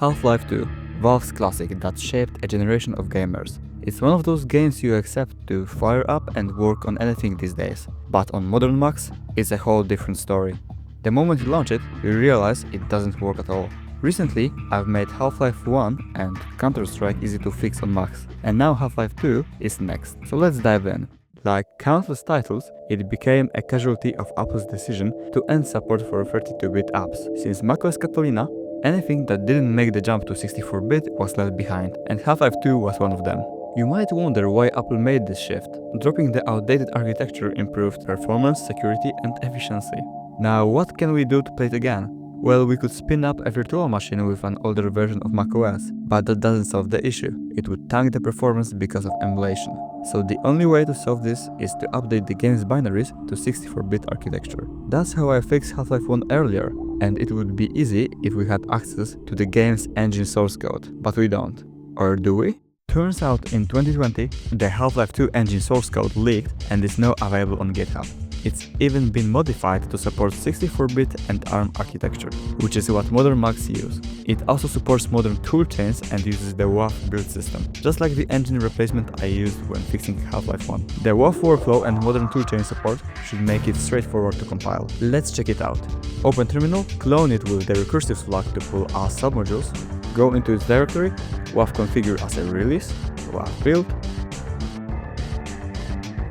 Half-Life 2, Valve's classic that shaped a generation of gamers. It's one of those games you accept to fire up and work on anything these days. But on modern Macs, it's a whole different story. The moment you launch it, you realize it doesn't work at all. Recently, I've made Half-Life 1 and Counter-Strike easy to fix on Macs, and now Half-Life 2 is next. So let's dive in. Like countless titles, it became a casualty of Apple's decision to end support for 32-bit apps. Since macOS Catalina, anything that didn't make the jump to 64-bit was left behind, and Half-Life 2 was one of them. You might wonder why Apple made this shift. Dropping the outdated architecture improved performance, security, and efficiency. Now, what can we do to play it again? Well, we could spin up a virtual machine with an older version of macOS, but that doesn't solve the issue. It would tank the performance because of emulation. So the only way to solve this is to update the game's binaries to 64-bit architecture. That's how I fixed Half-Life 1 earlier, and it would be easy if we had access to the game's engine source code, but we don't. Or do we? Turns out in 2020, the Half-Life 2 engine source code leaked and is now available on GitHub. It's even been modified to support 64-bit and ARM architecture, which is what modern Macs use. It also supports modern toolchains and uses the WAF build system, just like the engine replacement I used when fixing Half-Life 1. The WAF workflow and modern toolchain support should make it straightforward to compile. Let's check it out. Open terminal, clone it with the recursive slug to pull our submodules, go into its directory, WAF configure as a release, WAF build,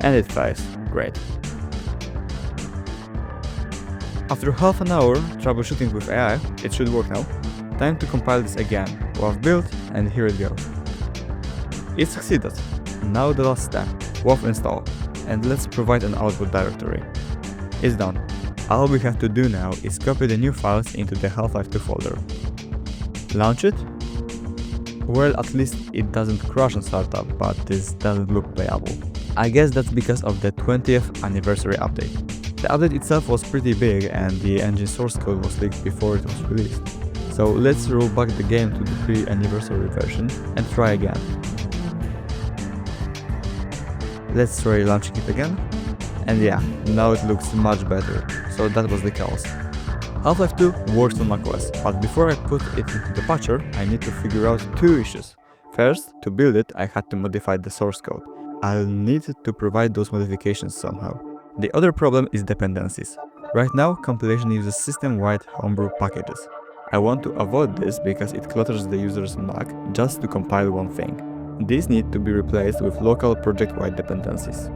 and it fails. Great. After half an hour troubleshooting with AI, it should work now. Time to compile this again. WAF build, and here it goes. It succeeded. Now the last step, WAF install, and let's provide an output directory. It's done. All we have to do now is copy the new files into the Half-Life 2 folder. Launch it? Well, at least it doesn't crash on startup, but this doesn't look playable. I guess that's because of the 20th anniversary update. The update itself was pretty big and the engine source code was leaked before it was released. So let's roll back the game to the pre-anniversary version and try again. Let's try launching it again. And yeah, now it looks much better. So that was the cause. Half-Life 2 works on macOS, but before I put it into the patcher, I need to figure out two issues. First, to build it, I had to modify the source code. I'll need to provide those modifications somehow. The other problem is dependencies. Right now, compilation uses system-wide homebrew packages. I want to avoid this because it clutters the user's Mac just to compile one thing. These need to be replaced with local project-wide dependencies.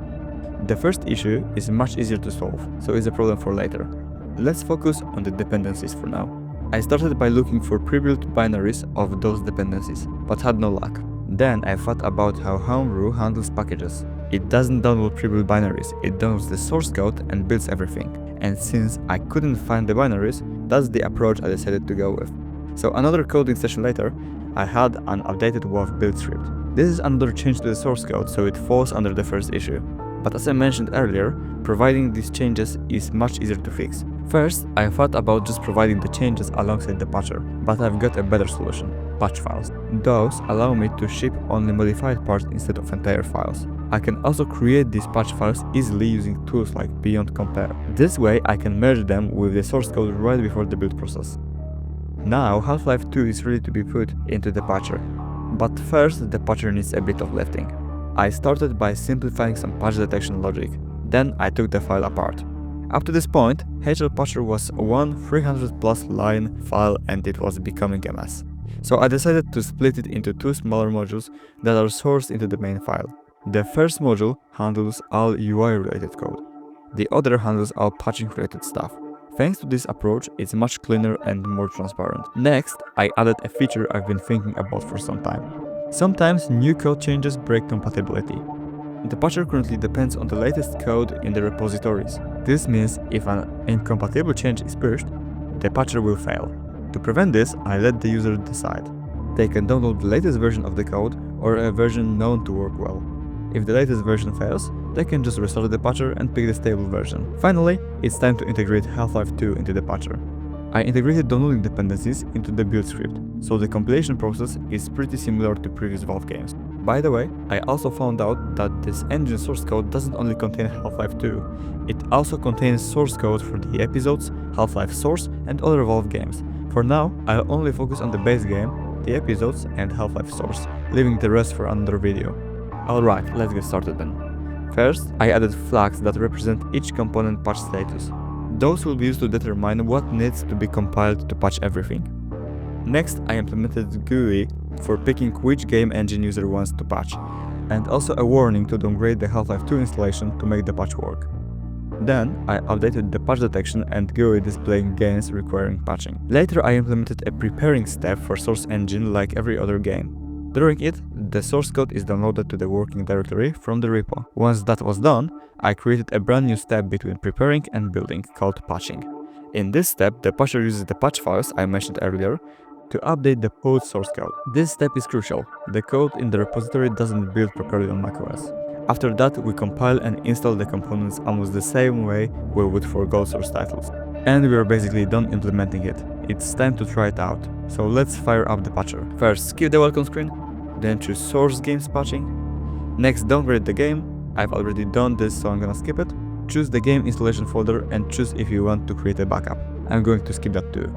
The first issue is much easier to solve, so it's a problem for later. Let's focus on the dependencies for now. I started by looking for pre-built binaries of those dependencies, but had no luck. Then I thought about how Homebrew handles packages. It doesn't download pre-built binaries, it downloads the source code and builds everything. And since I couldn't find the binaries, that's the approach I decided to go with. So another coding session later, I had an updated WAF build script. This is another change to the source code, so it falls under the first issue. But as I mentioned earlier, providing these changes is much easier to fix. First, I thought about just providing the changes alongside the patcher, but I've got a better solution: patch files. Those allow me to ship only modified parts instead of entire files. I can also create these patch files easily using tools like Beyond Compare. This way I can merge them with the source code right before the build process. Now Half-Life 2 is ready to be put into the patcher. But first the patcher needs a bit of lifting. I started by simplifying some patch detection logic. Then I took the file apart. Up to this point, HLPatcher was one 300+ line file and it was becoming a mess. So I decided to split it into two smaller modules that are sourced into the main file. The first module handles all UI related code. The other handles all patching related stuff. Thanks to this approach, it's much cleaner and more transparent. Next, I added a feature I've been thinking about for some time. Sometimes new code changes break compatibility. The patcher currently depends on the latest code in the repositories. This means if an incompatible change is pushed, the patcher will fail. To prevent this, I let the user decide. They can download the latest version of the code or a version known to work well. If the latest version fails, they can just restart the patcher and pick the stable version. Finally, it's time to integrate Half-Life 2 into the patcher. I integrated downloading dependencies into the build script, so the compilation process is pretty similar to previous Valve games. By the way, I also found out that this engine source code doesn't only contain Half-Life 2, it also contains source code for the episodes, Half-Life Source and other Valve games. For now, I'll only focus on the base game, the episodes and Half-Life Source, leaving the rest for another video. Alright, let's get started then. First, I added flags that represent each component patch status. Those will be used to determine what needs to be compiled to patch everything. Next, I implemented GUI for picking which game engine user wants to patch, and also a warning to downgrade the Half-Life 2 installation to make the patch work. Then, I updated the patch detection and GUI displaying games requiring patching. Later, I implemented a preparing step for Source Engine like every other game. During it, the source code is downloaded to the working directory from the repo. Once that was done, I created a brand new step between preparing and building called patching. In this step, the patcher uses the patch files I mentioned earlier to update the pulled source code. This step is crucial. The code in the repository doesn't build properly on macOS. After that, we compile and install the components almost the same way we would for gold source titles. And we are basically done implementing it. It's time to try it out. So let's fire up the patcher. First, skip the welcome screen, then choose source games patching. Next, downgrade the game. I've already done this, so I'm gonna skip it. Choose the game installation folder and choose if you want to create a backup. I'm going to skip that too.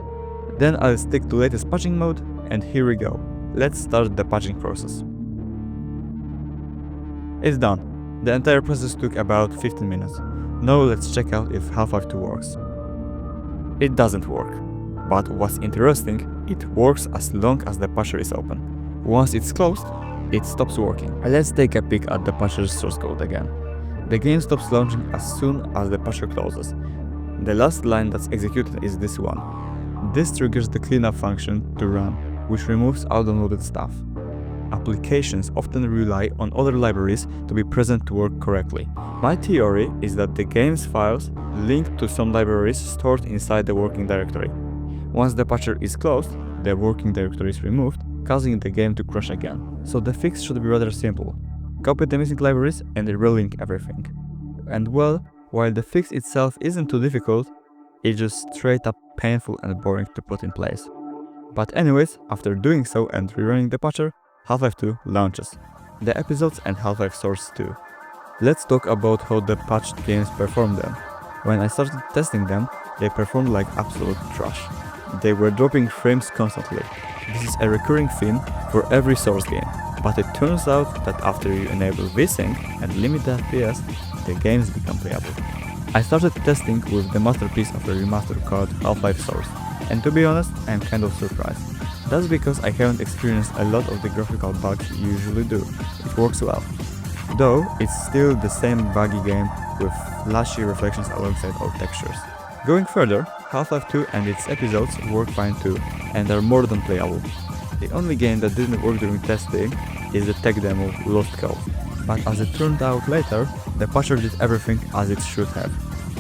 Then I'll stick to latest patching mode, and here we go. Let's start the patching process. It's done. The entire process took about 15 minutes. Now let's check out if Half-Life 2 works. It doesn't work. But what's interesting, it works as long as the patcher is open. Once it's closed, it stops working. Let's take a peek at the patcher's source code again. The game stops launching as soon as the patcher closes. The last line that's executed is this one. This triggers the cleanup function to run, which removes all downloaded stuff. Applications often rely on other libraries to be present to work correctly. My theory is that the game's files link to some libraries stored inside the working directory. Once the patcher is closed, the working directory is removed, causing the game to crash again. So the fix should be rather simple. Copy the missing libraries and relink everything. And well, while the fix itself isn't too difficult, it's just straight up painful and boring to put in place. But anyways, after doing so and rerunning the patcher, Half-Life 2 launches. The episodes and Half-Life Source 2. Let's talk about how the patched games perform then. When I started testing them, they performed like absolute trash. They were dropping frames constantly. This is a recurring theme for every Source game, but it turns out that after you enable VSync and limit the FPS, the games become playable. I started testing with the masterpiece of a remaster called Half-Life Source, and to be honest, I'm kind of surprised. That's because I haven't experienced a lot of the graphical bugs you usually do. It works well. Though, it's still the same buggy game with flashy reflections alongside old textures. Going further, Half-Life 2 and its episodes work fine too, and are more than playable. The only game that didn't work during testing is the tech demo Lost Cause. But as it turned out later, the patcher did everything as it should have.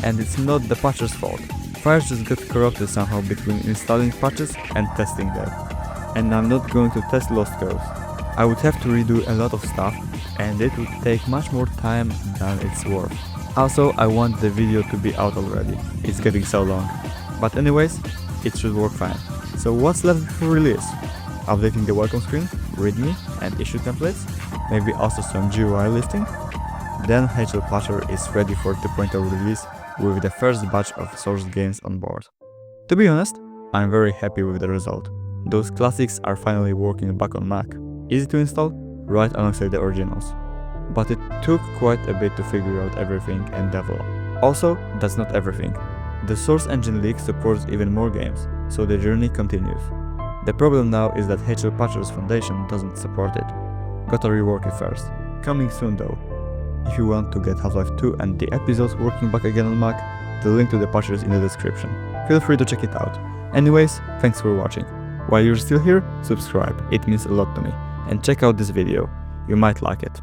And it's not the patcher's fault. Files just got corrupted somehow between installing patches and testing them. And I'm not going to test Lost Cause. I would have to redo a lot of stuff, and it would take much more time than it's worth. Also, I want the video to be out already. It's getting so long. But anyways, it should work fine. So what's left for release? Updating the welcome screen, readme, and issue templates, maybe also some GUI listing. Then HLPatcher is ready for 2.0 release with the first batch of source games on board. To be honest, I'm very happy with the result. Those classics are finally working back on Mac. Easy to install, right alongside the originals. But it took quite a bit to figure out everything and develop. Also, that's not everything. The Source Engine leak supports even more games, so the journey continues. The problem now is that HLPatcher's foundation doesn't support it. Gotta rework it first. Coming soon though. If you want to get Half-Life 2 and the episodes working back again on Mac, the link to the patcher is in the description. Feel free to check it out. Anyways, thanks for watching. While you're still here, subscribe, it means a lot to me. And check out this video, you might like it.